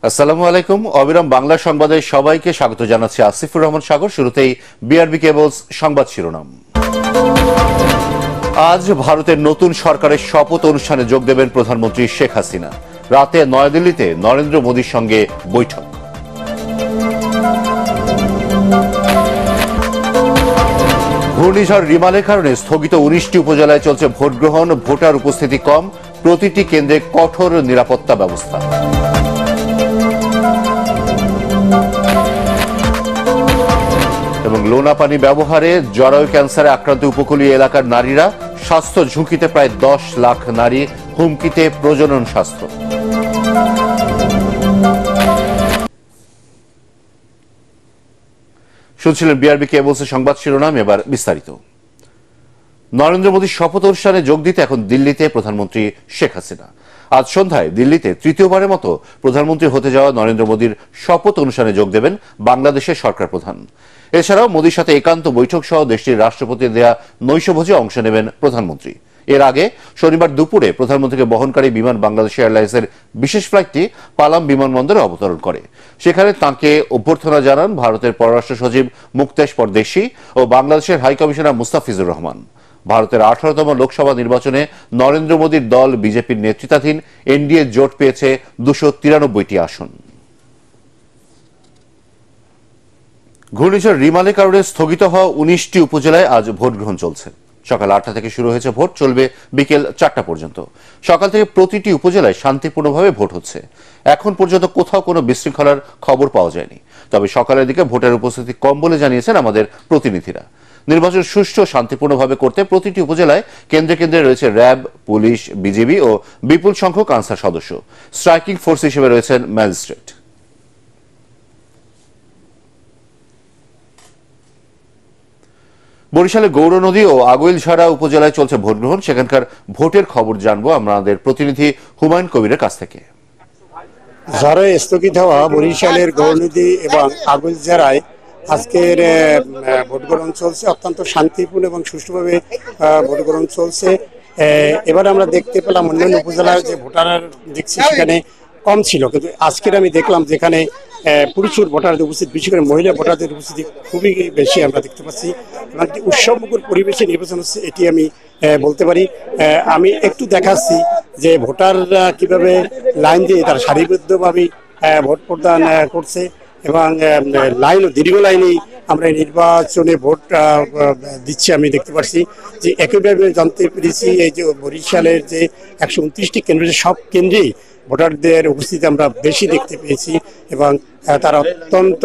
আসসালামু আলাইকুম। অবিরাম বাংলা সংবাদে সবাইকে স্বাগত জানাচ্ছি আসিফুর রহমান সাগর। শুরুতেই বিআরবি কেবলস সংবাদ শিরোনাম। আজ ভারতের নতুন সরকারের শপথ অনুষ্ঠানে যোগ দেবেন প্রধানমন্ত্রী শেখ হাসিনা। রাতে নয়াদিল্লিতে নরেন্দ্র মোদীর সঙ্গে বৈঠক। ঘূর্ণিঝড় রিমালের কারণে স্থগিত 19টি উপজেলায় চলছে ভোট গ্রহণ। ভোটার উপস্থিতি কম, প্রতিটি কেন্দ্রে কঠোর নিরাপত্তা ব্যবস্থা। এবং লোনা পানি ব্যবহারে জরায়ু ক্যান্সারে আক্রান্ত উপকূলীয় এলাকার নারীরা, স্বাস্থ্য ঝুঁকিতে প্রায় 10 লাখ নারী, হুমকিতে প্রজনন স্বাস্থ্য। শুনছিলেন বিআরবি কেবলসের সংবাদ শিরোনাম, এবার বিস্তারিত। নরেন্দ্র মোদীর শপথ অনুষ্ঠানে যোগ দিতে এখন দিল্লিতে প্রধানমন্ত্রী শেখ হাসিনা। আজ সন্ধ্যায় দিল্লিতে তৃতীয়বারের মতো প্রধানমন্ত্রী হতে যাওয়া নরেন্দ্র মোদীর শপথ অনুষ্ঠানে যোগ দেবেন বাংলাদেশের সরকার প্রধান। এছাড়াও মোদীর সাথে একান্ত বৈঠক সহ দেশটির রাষ্ট্রপতির দেয়া নৈশভোজে অংশ নেবেন প্রধানমন্ত্রী। এর আগে শনিবার দুপুরে প্রধানমন্ত্রীকে বহনকারী বিমান বাংলাদেশ এয়ারলাইন্সের বিশেষ ফ্লাইটটি পালাম বিমানবন্দরে অবতরণ করে। সেখানে তাঁকে অভ্যর্থনা জানান ভারতের পররাষ্ট্র সচিব মুক্তেশ পরদেশি ও বাংলাদেশের হাই কমিশনার মুস্তাফিজুর রহমান। ভারতের 18তম লোকসভা নির্বাচনে নরেন্দ্র মোদীর দল বিজেপির নেতৃত্বাধীন এনডিএ জোট পেয়েছে 293টি আসন। ঘূর্ণিঝড় রিমালের কারণে স্থগিত হওয়া 19টি উপজেলায় আজ ভোট গ্রহণ চলছে। সকাল 8টা থেকে শুরু হয়েছে ভোট, চলবে বিকেল 4টা পর্যন্ত। সকাল থেকে প্রতিটি উপজেলায় শান্তিপূর্ণভাবে ভোট হচ্ছে। এখন পর্যন্ত কোথাও কোনো বিশৃঙ্খলার খবর পাওয়া যায়নি। তবে সকালের দিকে ভোটের উপস্থিতি কম বলে জানিয়েছেন আমাদের প্রতিনিধিরা। নির্বাচন সুষ্ঠু শান্তিপূর্ণভাবে করতে প্রতিটি উপজেলায় কেন্দ্রে কেন্দ্রে রয়েছে র্যাব, পুলিশ, বিজিবি ও বিপুল সংখ্যক আনসার সদস্য। স্ট্রাইকিং ফোর্স হিসেবে রয়েছেন ম্যাজিস্ট্রেট। বরিশালের গৌরনদী ও আগৈলঝাড়া উপজেলায় চলছে ভোট গ্রহণ। সেখানকার ভোটের খবর জানবো আমাদের প্রতিনিধি হুমায়ুন কবিরের কাছ থেকে। ঝড়ে স্থগিত হওয়া বরিশালের গৌরনদী এবং আগৈলঝাড়ায় আজকের ভোট গ্রহণ চলছে। অত্যন্ত শান্তিপূর্ণ এবং সুষ্ঠুভাবে ভোট গ্রহণ চলছে। এবার আমরা দেখতে পেলাম অন্যান্য উপজেলার যে ভোটার দেখছি সেখানে কম ছিল, কিন্তু আজকের আমি দেখলাম যেখানে প্রচুর ভোটারদের উপস্থিত, বিশেষ করে মহিলা ভোটারদের উপস্থিতি খুবই বেশি আমরা দেখতে পাচ্ছি। একটি উৎসবমুখর পরিবেশে নির্বাচন হচ্ছে, এটি আমি বলতে পারি। আমি একটু দেখাচ্ছি যে ভোটাররা কিভাবে লাইন দিয়ে তারা সারিবদ্ধভাবে ভোট প্রদান করছে এবং লাইন ও দীর্ঘ লাইনেই আমরা নির্বাচনে ভোট দিচ্ছি। আমি দেখতে পাচ্ছি যে একইভাবে জানতে পেরেছি এই যে বরিশালের যে 129টি কেন্দ্র, সব কেন্দ্রেই ভোটারদের উপস্থিতি আমরা বেশি দেখতে পেয়েছি এবং তারা অত্যন্ত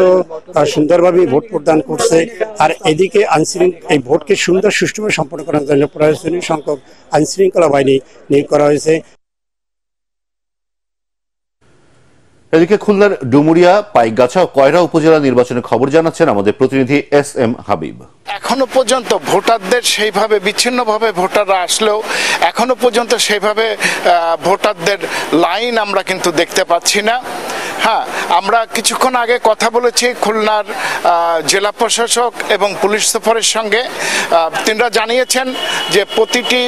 সুন্দরভাবে ভোট প্রদান করছে। আর এদিকে এই ভোটকে সুন্দর সুষ্ঠুভাবে সম্পন্ন করার জন্য প্রয়োজনীয় সংখ্যক আইনশৃঙ্খলা বাহিনী নিয়োগ করা হয়েছে। এদিকে খুলনার ডুমুরিয়া, পাইকগাছা ও কয়রা উপজেলা নির্বাচনের খবর জানাচ্ছেন আমাদের প্রতিনিধি এস.এম. হাবিব। এখনো পর্যন্ত ভোটারদের সেইভাবে বিচ্ছিন্নভাবে ভোটাররা আসলেও এখনো পর্যন্ত সেইভাবে ভোটারদের লাইন আমরা কিন্তু দেখতে পাচ্ছি না। হ্যাঁ, আমরা কিছুক্ষণ আগে কথা বলেছি খুলনার জেলা প্রশাসক এবং পুলিশ সুপারের সঙ্গে। তিনরা জানিয়েছেন যে প্রতিটি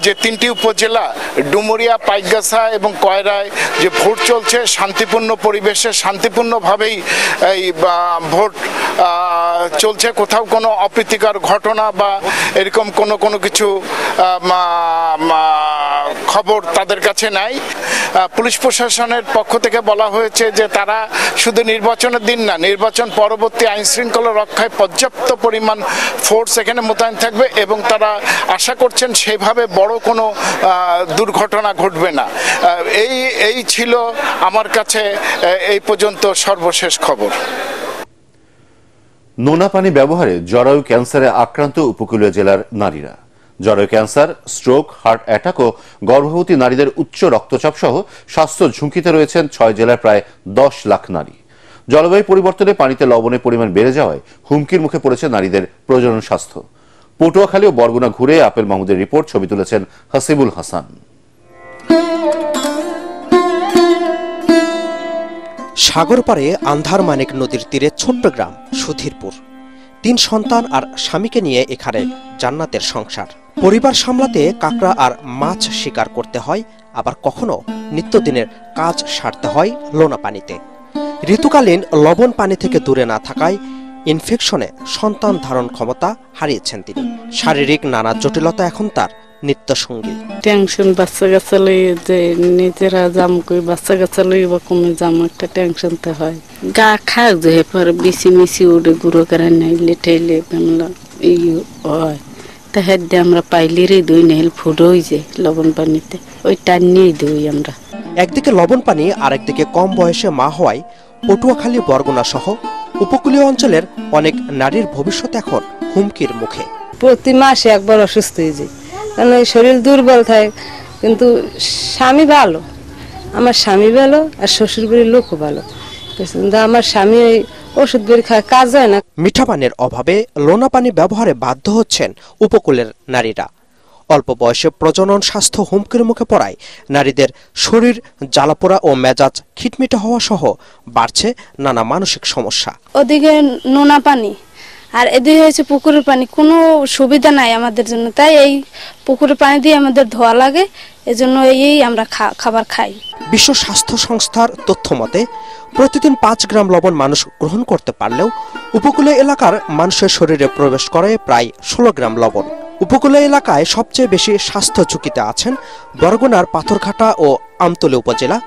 যে 3টি উপজেলা ডুমুরিয়া, পাইকগাছা এবং কয়রায় যে ভোট চলছে শান্তিপূর্ণ পরিবেশে, শান্তিপূর্ণভাবেই এই ভোট চলছে। কোথাও কোনো অপ্রীতিকর ঘটনা বা এরকম কোনো কিছু খবর তাদের কাছে নাই। পুলিশ প্রশাসনের পক্ষ থেকে বলা হয়েছে যে তারা শুধু নির্বাচনের দিন না, নির্বাচন পরবর্তী আইন শৃঙ্খলা রক্ষায় পর্যাপ্ত পরিমাণ ফোর্স এখানে মোতায়েন থাকবে এবং তারা আশা করছেন সেইভাবে বড় কোনো দুর্ঘটনা ঘটবে না। এই ছিল আমার কাছে এই পর্যন্ত সর্বশেষ খবর। নোনা পানি ব্যবহারে জরায়ু ক্যান্সারে আক্রান্ত উপকূলীয় জেলার নারীরা। জরায়ু ক্যান্সার, স্ট্রোক, হার্ট অ্যাটাক ও গর্ভবতী নারীদের উচ্চ রক্তচাপ সহ স্বাস্থ্য ঝুঁকিতে রয়েছেন 6 জেলার প্রায় 10 লাখ নারী। জলবায়ু পরিবর্তনে পানিতে লবণের পরিমাণ বেড়ে যাওয়ায় হুমকির মুখে পড়েছে নারীদের প্রজনন স্বাস্থ্য। পটুয়াখালী ও বরগুনা ঘুরে আপেল মাহমুদের রিপোর্ট, ছবি তুলেছেন হাসিবুল হাসান। সাগর পাড়ে আন্ধারমানিক নদীর তীরে ছোট্ট গ্রাম সুধীরপুর। 3 সন্তান আর স্বামীকে নিয়ে এখানে জান্নাতের সংসার। পরিবার সামলাতে কাঁকড়া আর মাছ শিকার করতে হয় আবার কখনো নিত্যদিনের কাজ সারতে হয় লোনা পানিতে। ঋতুকালীন লবণ পানি থেকে দূরে না থাকায় ইনফেকশনে সন্তান ধারণ ক্ষমতা হারিয়েছেন তিনি। শারীরিক নানা জটিলতা এখন তার নিত্য সঙ্গী। টেনশন বাচ্চা কাচ্চা লই যে নিজেরা জাম কই বাচ্চা কাচ্চা লই বা কমে জাম একটা টেনশন তো হয়। গা খাক যে পর বিসি মিসি উড়ে গুঁড়ো করে নাইলে ঠেলে বাংলা এই হয় তা হেড দিয়ে আমরা পাইলেরই দই নেল ফুডোই যে লবণ পানিতে ওই টান নিয়েই দই আমরা। একদিকে লবণ পানি আর একদিকে কম বয়সে মা হওয়ায় পটুয়াখালী বরগুনা সহ উপকূলীয় অঞ্চলের অনেক নারীর ভবিষ্যৎ এখন হুমকির মুখে। প্রতি মাসে একবার অসুস্থ হয়ে যায়, কারণ শরীর দুর্বল থাকে। কিন্তু স্বামী ভালো, আমার স্বামী ভালো আর শ্বশুর বাড়ির লোকও ভালো, কিন্তু আমার স্বামী ওই ওষুধ বের খায়, কাজ হয় না। মিঠা পানির অভাবে লোনা পানি ব্যবহারে বাধ্য হচ্ছেন উপকূলের নারীরা। অল্প বয়সে প্রজনন স্বাস্থ্য হুমকির মুখে পড়ায় নারীদের শরীর জ্বালাপোড়া ও মেজাজ খিটমিটে হওয়া সহ বাড়ছে নানা মানসিক সমস্যা। ওদিকে নোনা পানি আর এদিকে হয়েছে পুকুরের পানি, কোনো সুবিধা নাই আমাদের জন্য, তাই এই পুকুরের পানি দিয়ে আমাদের ধোয়া লাগে, এজন্য এই আমরা খাবার খাই। বিশ্ব স্বাস্থ্য সংস্থার তথ্য মতে প্রতিদিন 5 গ্রাম লবণ মানুষ গ্রহণ করতে পারলেও উপকূলীয় এলাকার মানুষের শরীরে প্রবেশ করে প্রায় 16 গ্রাম লবণ। উপকূলীয় এলাকায় সবচেয়ে বেশি স্বাস্থ্য ঝুঁকিতে আছেন বরগুনার পাথরঘাটা ও আমতলী উপজেলা,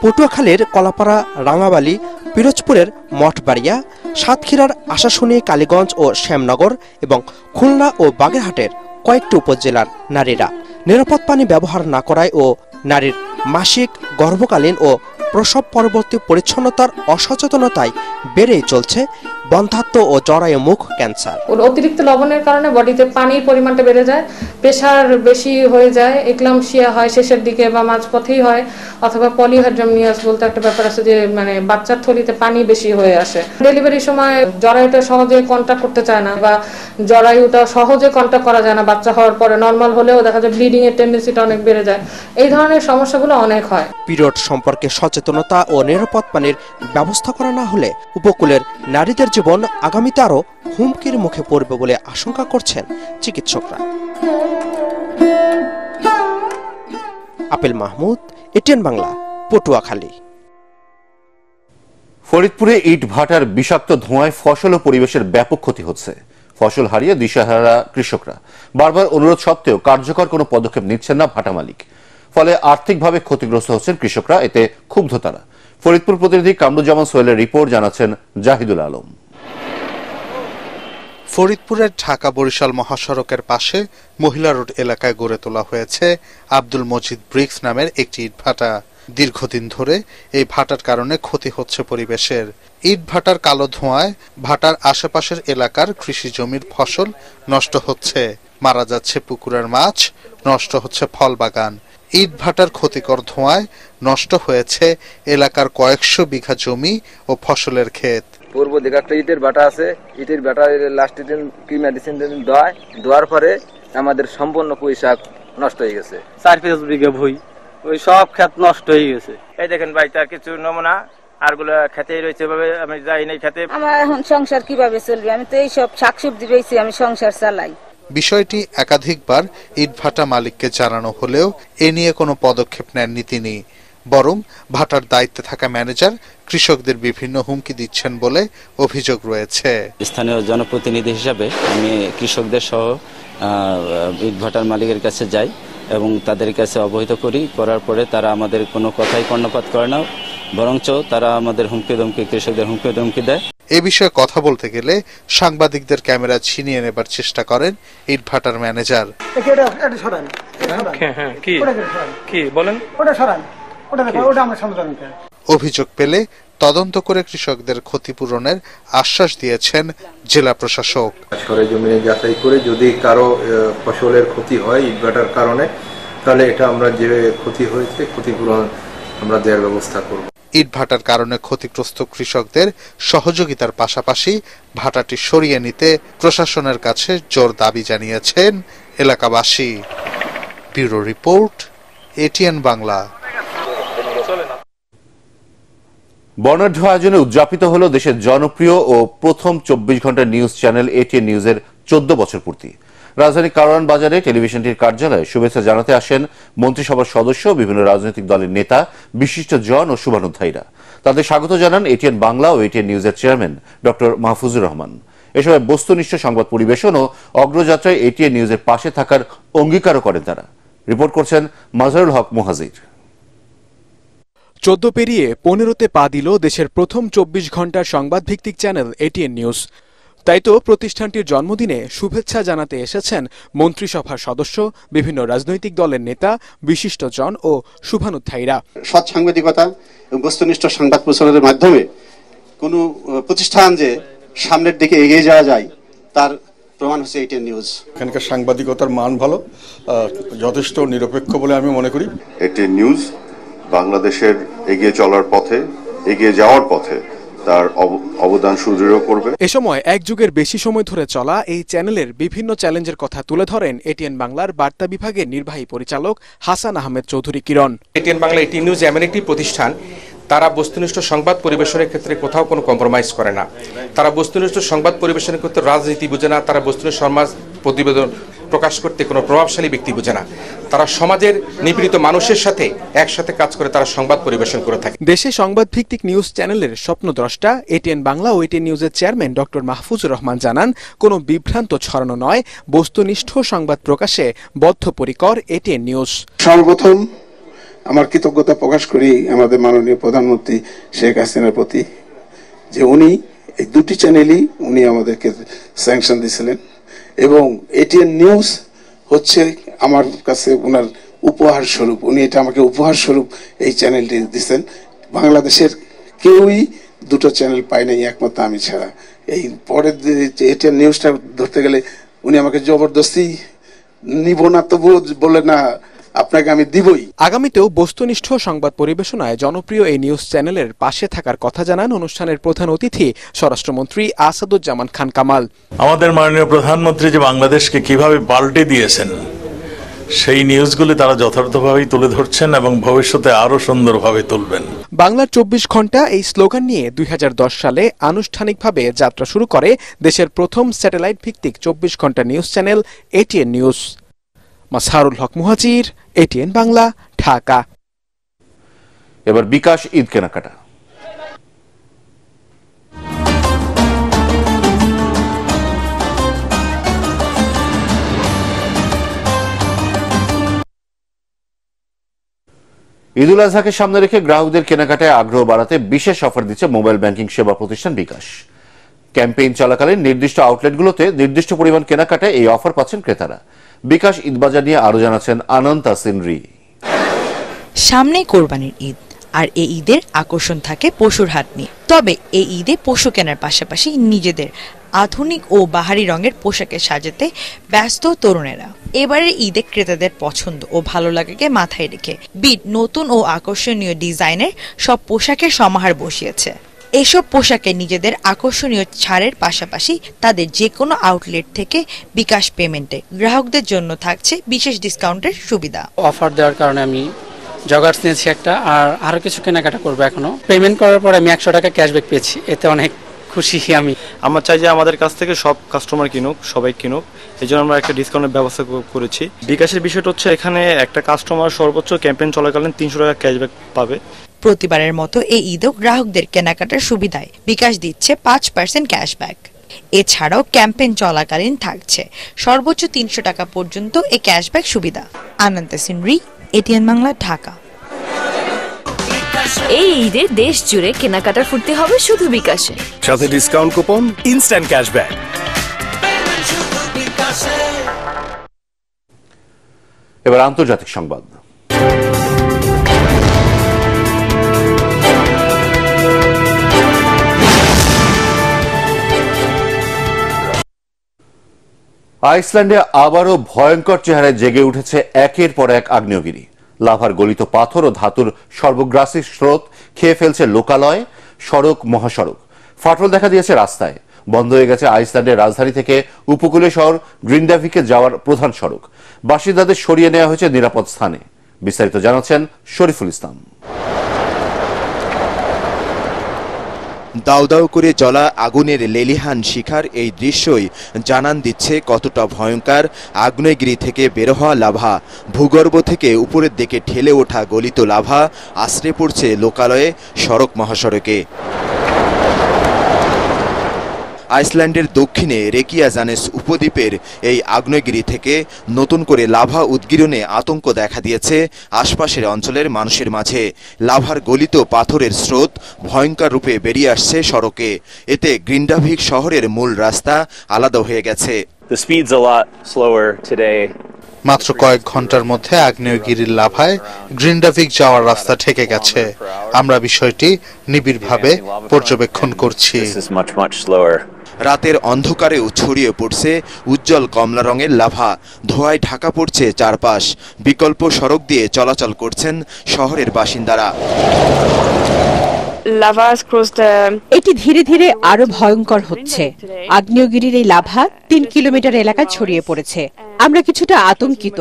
পটুয়াখালীর কলাপাড়া, রাঙাবালি, পিরোজপুরের মঠবাড়িয়া, সাতক্ষীরার আশাশুনি, কালীগঞ্জ ও শ্যামনগর এবং খুলনা ও বাগেরহাটের কয়েকটি উপজেলার নারীরা। নিরাপদ পানি ব্যবহার না করায় ও নারীর মাসিক, গর্ভকালীন ও প্রসব পরবর্তী পরিচ্ছন্নতার অসচেতনতায় বেড়েই চলছে বন্ধ্যাত্ব ও জরায়ু মুখ ক্যান্সার। অতিরিক্ত লবণের কারণে বডিতে পানির পরিমাণটা বেড়ে যায়, প্রেশার বেশি হয়ে যায়, একলামশিয়া হয় শেষের দিকে বা মাঝপথেই হয়, অথবা পলিহাইড্রামিয়াস বলতে একটা ব্যাপার আছে যে মানে বাচ্চার থলিতে পানি বেশি হয়ে আসে। ডেলিভারির সময় জরায়ুটা সহজে কন্ট্যাক্ট করতে চায় না বা জরায়ুটা সহজে কন্ট্যাক্ট করা যায় না। বাচ্চা হওয়ার পরে নর্মাল হলেও দেখা যায় ব্লিডিং এর টেন্ডেন্সিটা অনেক বেড়ে যায়। এই ধরনের সমস্যাগুলো অনেক হয়। পিরিয়ড সম্পর্কে সচেতনতা ও নিরাপদ পানির ব্যবস্থা করা না হলে উপকূলের নারীদের জীবন আগামীতে আরো হুমকির মুখে পড়বে বলে আশঙ্কা করছেন চিকিৎসকরা। Apple Mahmud, ATN Bangla, Patuakhali. ফরিদপুরে ইট ভাটার বিষাক্ত ধোঁয়ায় ফসল ও পরিবেশের ব্যাপক ক্ষতি হচ্ছে। ফসল হারিয়ে দিশাহারা কৃষকরা। বারবার অনুরোধ সত্ত্বেও কার্যকর কোনো পদক্ষেপ নিচ্ছেন না ভাটা মালিক, ফলে আর্থিকভাবে ক্ষতিগ্রস্ত হচ্ছেন কৃষকরা। এতে ক্ষুব্ধ তারা। ফরিদপুর প্রতিনিধি কামরুজ্জামান সোহেলের রিপোর্ট, জানাচ্ছেন জাহিদুল আলম। ফরিদপুরের ঢাকা বরিশাল মহাসড়কের পাশে মহিলা রোড এলাকায় গড়ে তোলা হয়েছে আব্দুল মজিদ ব্রিক্স নামের একটি ইট ভাটা। দীর্ঘদিন ধরে এই ভাটার কারণে ক্ষতি হচ্ছে পরিবেশের। ইট ভাটার কালো ধোঁয়ায় ভাটার আশেপাশের এলাকার কৃষি জমির ফসল নষ্ট হচ্ছে, মারা যাচ্ছে পুকুরের মাছ, নষ্ট হচ্ছে ফল বাগান। ইট ভাটার ক্ষতিকর ধোঁয়ায় নষ্ট হয়েছে এলাকার কয়েকশো বিঘা জমি ও ফসলের ক্ষেত। পূর্ব দিকে একটা ইটের ভাটা আছে, ইটের ভাটা লাস্টের দিন কি মেডিসিন দেওয়ার পরে আমাদের সম্পূর্ণ পুঁই শাক নষ্ট হয়ে গেছে। 4-5 বিঘা ভুঁই ওই সব ক্ষেত নষ্ট হয়ে গেছে। এই দেখেন ভাই, তার কিছু নমুনা আরগুলো খেতেই রয়েছে, আমি যাই নাই খেতে। আমার এখন সংসার কিভাবে চলবে? আমি তো এই সব শাকসবজি বেচি, আমি সংসার চালাই। বিষয়টি একাধিকবার ইটভাটা মালিককে জানানো হলেও এ নিয়ে কোনো পদক্ষেপ নেননি তিনি। বরং ভাটার দায়িত্বে থাকা ম্যানেজার কৃষকদের বিভিন্ন হুমকি দিচ্ছেন বলে অভিযোগ রয়েছে। স্থানীয় জনপ্রতিনিধি হিসাবে আমি কৃষকদের সহ ইটভাটার মালিকের কাছে যাই এবং তাদের কাছে অবহিত করার পরে তারা আমাদের কোনো কথাই কর্ণপাত করে না, বরঞ্চ তারা আমাদের কৃষকদের হুমকি ধমকি দেয়। এ বিষয়ে কথা বলতে গেলে সাংবাদিকদের ক্যামেরা ছিনিয়ে নেবার চেষ্টা করেন ইটভাটার ম্যানেজার। অভিযোগ পেলে তদন্ত করে কৃষকদের ক্ষতিপূরণের আশ্বাস দিয়েছেন জেলা প্রশাসক। সরেজমিনে যাচাই করে যদি কারো ফসলের ক্ষতি হয় ইটভাটার কারণে, তাহলে এটা আমরা যে ক্ষতি হয়েছে ক্ষতিপূরণ আমরা দেওয়ার ব্যবস্থা করব। ইটভাটার কারণে ক্ষতিগ্রস্ত কৃষকদের সহযোগিতার পাশাপাশি ভাটাটি সরিয়ে নিতে প্রশাসনের কাছে জোর দাবি জানিয়েছেন এলাকাবাসী। Bureau report, ATN Bangla. বর্ণাঢ্য আয়োজনে উদযাপিত হল দেশের জনপ্রিয় ও প্রথম 24 ঘন্টা নিউজ চ্যানেল এটিএন নিউজের 14 বছর পূর্তি। রাজধানীর কারওয়ান বাজারে টেলিভিশনটির কার্যালয়ে শুভেচ্ছা জানাতে আসেন মন্ত্রিসভার সদস্য, বিভিন্ন রাজনৈতিক দলের নেতা, বিশিষ্ট জন ও শুভানুধ্যায়ীরা। তাদের স্বাগত জানান এটিএন বাংলা ও এটিএন নিউজের চেয়ারম্যান ডক্টর মাহফুজুর রহমান। এ সময় বস্তুনিষ্ঠ সংবাদ পরিবেশন ও অগ্রযাত্রায় এটিএন নিউজের পাশে থাকার অঙ্গীকারও করেন তারা। রিপোর্ট করছেন মাজহারুল হক মুহাজির। 14 পেরিয়ে 15তে পা দিল দেশের প্রথম 24 ঘন্টার সংবাদ ভিত্তিক চ্যানেল এটিএন নিউজ। তাই তো প্রতিষ্ঠানটির জন্মদিনে শুভেচ্ছা জানাতে এসেছেন মন্ত্রিসভার সদস্য, বিভিন্ন রাজনৈতিক দলের নেতা, বিশিষ্টজন ও শুভানুধ্যায়ীরা। সৎ সাংবাদিকতা এবং বস্তুনিষ্ঠ সংবাদ প্রচারের মাধ্যমে কোনো প্রতিষ্ঠান যে সামনের দিকে এগিয়ে যাওয়া যায় তার প্রমাণ হচ্ছে এটিএন নিউজ। এখানকার সাংবাদিকতার মান ভালো, যথেষ্ট নিরপেক্ষ বলে আমি মনে করি। এটিএন নিউজ বাংলাদেশের এগিয়ে চলার পথে, এগিয়ে যাওয়ার পথে তার অবদান সুদৃঢ় করবে। এ সময় এক যুগের বেশি সময় ধরে চলা এই চ্যানেলের বিভিন্ন চ্যালেঞ্জের কথা তুলে ধরেন এটিএন বাংলার বার্তা বিভাগের নির্বাহী পরিচালক হাসান আহমেদ চৌধুরী কিরণ। এটিএন বাংলা, এটিএন নিউজ এমন একটি প্রতিষ্ঠান, তারা বস্তুনিষ্ঠ সংবাদ পরিবেশনের ক্ষেত্রে কোথাও কোনো কম্প্রোমাইজ করে না। তারা বস্তুনিষ্ঠ সংবাদ পরিবেশনের ক্ষেত্রে রাজনীতি বুঝে না, তারা বস্তুনিষ্ঠ সমাজ প্রতিবেদন প্রকাশ করতে কোনো প্রভাবশালী ব্যক্তি বুঝে না। তারা সমাজের নিপীড়িত মানুষের সাথে একসাথে কাজ করে তারা সংবাদ পরিবেশন করে থাকে। দেশে সংবাদ ভিত্তিক নিউজ চ্যানেলের স্বপ্নদ্রষ্টা এটিএন বাংলা ও এটিএন নিউজের চেয়ারম্যান ডক্টর মাহফুজুর রহমান জানান, কোনো বিভ্রান্ত ছড়ানো নয়, বস্তুনিষ্ঠ সংবাদ প্রকাশে বদ্ধপরিকর এটিএন নিউজ। সর্বপ্রথম আমার কৃতজ্ঞতা প্রকাশ করি আমাদের মাননীয় প্রধানমন্ত্রী শেখ হাসিনার প্রতি, যে উনি এই দুটি চ্যানেলই উনি আমাদেরকে স্যাংশন দিয়েছিলেন এবং এটিএন নিউজ হচ্ছে আমার কাছে ওনার উপহার স্বরূপ। উনি এটা আমাকে উপহার স্বরূপ এই চ্যানেলটি দিচ্ছেন। বাংলাদেশের কেউই দুটো চ্যানেল পায় নাই একমাত্র আমি ছাড়া। এই পরের এটিএন নিউজটা ধরতে গেলে উনি আমাকে জবরদস্তি নিব না, তবুও বলে না আপনাকে আমি দিবই। আগামীতেও বস্তুনিষ্ঠ সংবাদ পরিবেশনায় জনপ্রিয় এই নিউজ চ্যানেলের পাশে থাকার কথা জানান অনুষ্ঠানের প্রধান অতিথি স্বরাষ্ট্রমন্ত্রী আসাদুজ্জামান খান কামাল। আমাদের মাননীয় প্রধানমন্ত্রী যে বাংলাদেশকে কিভাবে পাল্টে দিয়েছেন সেই নিউজগুলি তারা যথার্থভাবেই তুলে ধরছেন এবং ভবিষ্যতে আরো সুন্দরভাবে তুলবেন। বাংলার 24 ঘন্টা এই স্লোগান নিয়ে 2010 সালে আনুষ্ঠানিকভাবে যাত্রা শুরু করে দেশের প্রথম স্যাটেলাইট ভিত্তিক 24 ঘন্টা news channel ATN news. Mazharul Haque Muhajir, ATN Bangla, Dhaka. এবার বিকাশ ঈদ কেনাকাটা। ঈদুল আজহাকে সামনে রেখে গ্রাহকদের কেনাকাটায় আগ্রহ বাড়াতে বিশেষ অফার দিচ্ছে মোবাইল ব্যাংকিং সেবা প্রতিষ্ঠান বিকাশ। ক্যাম্পেইন চলাকালীন নির্দিষ্ট আউটলেটগুলোতে নির্দিষ্ট পরিমাণ কেনাকাটায় এই অফার পাচ্ছেন ক্রেতারা। বিকাশ ঈদবাজার নিয়ে আরো জানাচ্ছেন আনন্দ তাসিনরি। সামনে কোরবানির ঈদ, আর এই ঈদের আকর্ষণ থাকে পশুর হাট নিয়ে। তবে এই ঈদে পশু কেনার পাশাপাশি নিজেদের আধুনিক ও বাহারি রঙের পোশাকে সাজাতে ব্যস্ত তরুণেরা। এবারের ঈদে ক্রেতাদের পছন্দ ও ভালো লাগাকে মাথায় রেখে বিট নতুন ও আকর্ষণীয় ডিজাইনের সব পোশাকের সমাহার বসিয়েছে। এসব পোশাকে নিজেদের আকর্ষণীয় ছাড়ের পাশাপাশি তাদের যে কোনো আউটলেট থেকে বিকাশ পেমেন্টে গ্রাহকদের জন্য থাকছে বিশেষ ডিসকাউন্টের সুবিধা। অফার দেওয়ার কারণে আমি জগার্স নিয়েছি একটা, আর আরো কিছু কেনাকাটা করবো। এখনো পেমেন্ট করার পর আমি 100 টাকা ক্যাশব্যাক পেয়েছি, এতে অনেক খুশি আমি। আমরা চাই যে আমাদের কাছ থেকে সব কাস্টমার কিনুক, সবাই কিনুক, এই জন্য আমরা একটা ডিসকাউন্টের ব্যবস্থা করেছি। বিকাশের বিষয়টা হচ্ছে এখানে একটা কাস্টমার সর্বোচ্চ ক্যাম্পেইন চলাকালীন 300 টাকা ক্যাশব্যাক পাবে। প্রতিবারের মতো এই ঈদেও গ্রাহকদের কেনাকাটার সুবিধায় বিকাশ দিচ্ছে 5% ক্যাশব্যাক। এছাড়াও ক্যাম্পেইন চলাকালীন থাকছে সর্বোচ্চ 300 টাকা পর্যন্ত এই ক্যাশব্যাক সুবিধা। আনন্দ সিনরি, এটিএন বাংলা, ঢাকা। এই ঈদে দেশ জুড়ে কেনাকাটার ফুর্তি হবে শুধু বিকাশে, সাথে ডিসকাউন্ট কুপন, ইনস্ট্যান্ট ক্যাশব্যাক। এবার আন্তর্জাতিক সংবাদ। আইসল্যান্ডে আবারও ভয়ঙ্কর চেহারায় জেগে উঠেছে একের পর এক আগ্নেয়গিরি। লাভার গলিত পাথর ও ধাতুর সর্বগ্রাসী স্রোত খেয়ে ফেলছে লোকালয়, সড়ক, মহাসড়ক। ফাটল দেখা দিয়েছে রাস্তায়। বন্ধ হয়ে গেছে আইসল্যান্ডের রাজধানী থেকে উপকূলীয় শহর গ্রিনডাভিকে যাওয়ার প্রধান সড়ক। বাসিন্দাদের সরিয়ে নেওয়া হয়েছে নিরাপদ স্থানে। বিস্তারিত জানাচ্ছেন শরীফুল ইসলাম। দাউ দাউ করে জ্বলা আগুনের লেলিহান শিখার এই দৃশ্যই জানান দিচ্ছে কতটা ভয়ঙ্কর আগ্নেয়গিরি থেকে বের হওয়া লাভা। ভূগর্ভ থেকে উপরের দিকে ঠেলে ওঠা গলিত লাভা আশ্রে পড়ছে লোকালয়ে, সড়ক মহাসড়কে। আইসল্যান্ডের দক্ষিণে রেকিয়াজানেস উপদ্বীপের এই আগ্নেয়গিরি থেকে নতুন করে লাভা উদ্গীরণে আতঙ্ক দেখা দিয়েছে আশপাশের অঞ্চলের মানুষের মাঝে। লাভার গলিত পাথরের স্রোত ভয়ঙ্কর রূপে বেরিয়ে আসছে সড়কে। এতে গ্রিন্ডাভিক শহরের মূল রাস্তা আলাদা হয়ে গেছে। মাত্র কয়েক ঘন্টার মধ্যে আগ্নেয়গিরির লাভায় গ্রিন্ডাভিক যাওয়ার রাস্তা ঠেকে গেছে। আমরা বিষয়টি নিবিড়ভাবে পর্যবেক্ষণ করছি। রাতের অন্ধকারেও ছড়িয়ে পড়ছে উজ্জ্বল কমলা রঙের লাভা, ধোঁয়ায় ঢাকা পড়ছে চারপাশ। বিকল্প সড়ক দিয়ে চলাচল করছেন শহরের বাসিন্দারা। এটি ধীরে ধীরে আরো ভয়ঙ্কর হচ্ছে। আগ্নেয়গিরির এই লাভা 3 কিলোমিটার এলাকায় ছড়িয়ে পড়েছে। আমরা কিছুটা আতঙ্কিত,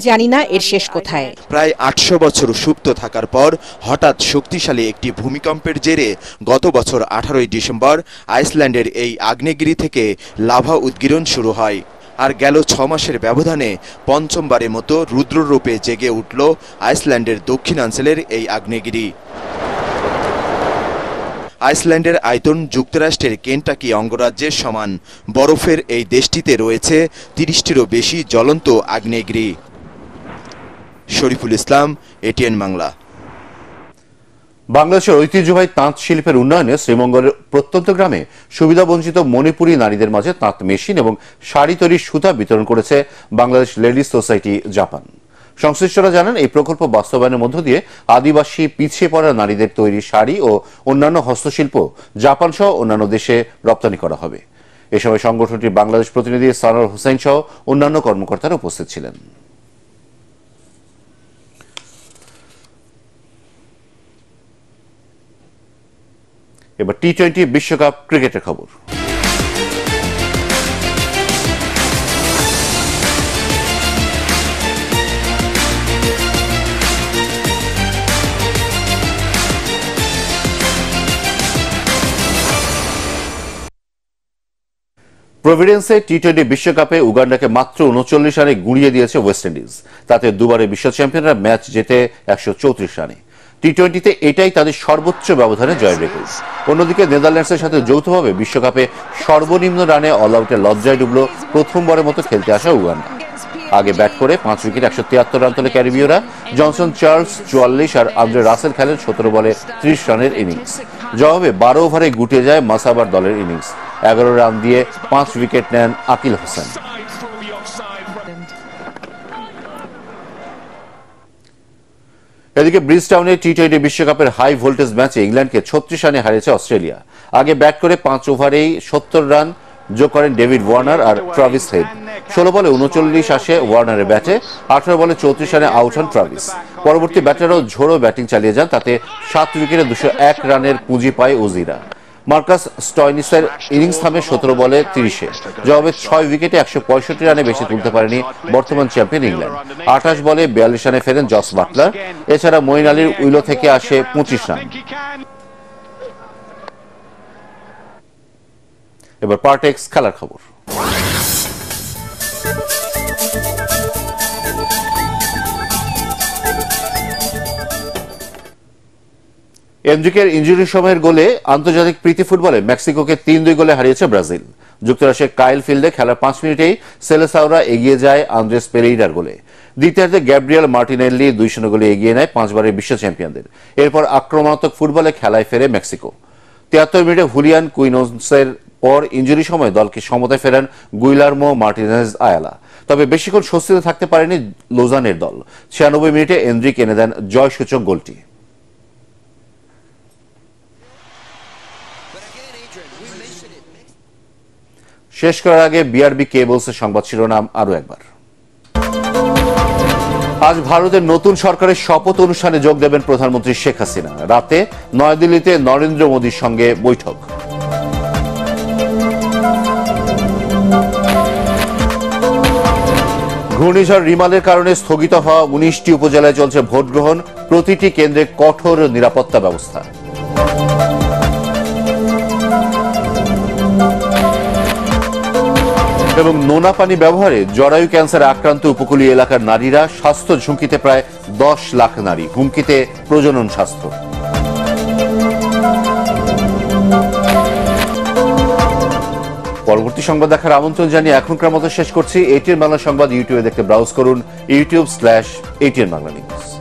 জানি না এর শেষ কোথায়। প্রায় 800 বছর সুপ্ত থাকার পর হঠাৎ শক্তিশালী একটি ভূমিকম্পের জেরে গত বছর 18 ডিসেম্বর আইসল্যান্ডের এই আগ্নেয়গিরি থেকে লাভা উদ্গীরণ শুরু হয়। আর গেল 6 মাসের ব্যবধানে পঞ্চমবারের মতো রুদ্ররূপে জেগে উঠল আইসল্যান্ডের দক্ষিণাঞ্চলের এই আগ্নেয়গিরি। আইসল্যান্ডের আয়তন যুক্তরাষ্ট্রের কেন্টাকি অঙ্গরাজ্যের সমান। বরফের এই দেশটিতে রয়েছে 30টিরও বেশি জ্বলন্ত আগ্নেয়গিরি। শরীফুল ইসলাম, এটিএন বাংলা। বাংলাদেশের ঐতিহ্যবাহী তাঁত শিল্পের উন্নয়নে শ্রীমঙ্গলের প্রত্যন্ত গ্রামে সুবিধাবঞ্চিত মণিপুরী নারীদের মাঝে তাঁত মেশিন এবং শাড়ি তৈরির সুতা বিতরণ করেছে বাংলাদেশ লেডিস সোসাইটি জাপান। সংশ্লিষ্টরা জানান, এই প্রকল্প বাস্তবায়নের মধ্য দিয়ে আদিবাসী পিছিয়ে পড়া নারীদের তৈরি শাড়ি ও অন্যান্য হস্তশিল্প জাপান সহ অন্যান্য দেশে রপ্তানি করা হবে। এ সময় সংগঠনটির বাংলাদেশ প্রতিনিধি সানোয়ার হোসেন সহ অন্যান্য কর্মকর্তারা উপস্থিত ছিলেন। এবার টি-20 বিশ্বকাপ ক্রিকেটের খবর। প্রভিডেন্সে টি-20 বিশ্বকাপে উগান্ডাকে মাত্র 39 রানে গুঁড়িয়ে দিয়েছে ওয়েস্ট ইন্ডিজ। তাতে দুবারের বিশ্ব চ্যাম্পিয়নরা ম্যাচ জেতে 134 রানে। টি-20তে এটাই তাদের সর্বোচ্চ ব্যবধানে জয়ের রেকর্ড। অন্যদিকে নেদারল্যান্ডসের সাথে যৌথভাবে বিশ্বকাপে সর্বনিম্ন রানে অল আউটে লজ্জায় ডুবল প্রথমবারের মতো খেলতে আসা উগান্ডা। আগে ব্যাট করে 5 উইকেট 173 রান তোলে ক্যারিবীয়রা। জনসন চার্লস 44 আর আন্দ্রে রাসেল খেলেন 17 বলে 30 রানের ইনিংস। জবাবে 12 ওভারে গুটিয়ে যায় মাসাবার দলের ইনিংস। 11 রান দিয়ে 5 উইকেট নেন আকিল হোসেন। এদিকে ব্রিজটাউনে টি-20 বিশ্বকাপের হাই ভোল্টেজ ম্যাচে ইংল্যান্ডকে 36 রানে হারিয়েছে অস্ট্রেলিয়া। আগে ব্যাট করে 5 ওভারেই 70 রান যোগ করেন ডেভিড ওয়ার্নার আর ট্রাভিস হেড। 16 বলে 39 আসে ওয়ার্নারের ব্যাটে। 18 বলে 34 রানে আউট হন ট্রাভিস। পরবর্তী ব্যাটারও ঝোড়ো ব্যাটিং চালিয়ে যান। তাতে 7 উইকেটে 201 রানের পুঁজি পায় ওজিরা। মার্কাস স্টয়নিসের ইনিংস থামে 17 বলে 30-এ। জবাবে 6 উইকেটে 165 রানে বেশি তুলতে পারেনি বর্তমান চ্যাম্পিয়ন ইংল্যান্ড। 28 বলে 42 রানে ফেরেন জস বাটলার। এছাড়া মঈন আলীর উইলো থেকে আসে 25 রান। এবার পার্টেক্স খেলার খবর। এনরিকের ইনজুরি সময়ের গোলে আন্তর্জাতিক প্রীতি ফুটবলে মেক্সিকোকে 3-2 গোলে হারিয়েছে ব্রাজিল। যুক্তরাষ্ট্রের কাইল ফিল্ডে খেলার 5 মিনিটেই সেলেসাওরা এগিয়ে যায় আন্দ্রেস পেরেইরার গোলে। দ্বিতীয়ার্ধে গ্যাব্রিয়েল মার্টিনেল্লি 2-0 গোলে এগিয়ে নেয় 5 বারের বিশ্ব চ্যাম্পিয়নদের। এরপর আক্রমণাত্মক ফুটবলে খেলায় ফেরে মেক্সিকো। 73 মিনিটে হুলিয়ান কুইনোসের পর ইনজুরি সময় দলকে সমতায় ফেরান গুইলার্মো মার্টিনেজ আয়ালা। তবে বেশিক্ষণ স্বস্তিতে থাকতে পারেনি লোজানের দল। 96 মিনিটে এনরিক এনে দেন জয়সূচক গোলটি। শেষ করার আগে বিআরবি কেবলসের সংবাদ শিরোনাম আরো একবার। আজ ভারতের নতুন সরকারের শপথ অনুষ্ঠানে যোগ দেবেন প্রধানমন্ত্রী শেখ হাসিনা। রাতে নয়াদিল্লিতে নরেন্দ্র মোদীর সঙ্গে বৈঠক। ঘূর্ণিঝড় রিমালের কারণে স্থগিত হওয়া 19টি উপজেলায় চলছে ভোট গ্রহণ। প্রতিটি কেন্দ্রে কঠোর নিরাপত্তা ব্যবস্থা। এবং নোনা পানি ব্যবহারে জরায়ু ক্যান্সারে আক্রান্ত উপকূলীয় এলাকার নারীরা, স্বাস্থ্য ঝুঁকিতে প্রায় 10 লাখ নারী, হুমকিতে প্রজনন স্বাস্থ্য। পরবর্তী সংবাদ দেখার আমন্ত্রণ জানিয়ে এখনকার মতো শেষ করছি। এটিএন বাংলা সংবাদ ইউটিউবে দেখতে ব্রাউজ করুন youtube/ATN Bangla News।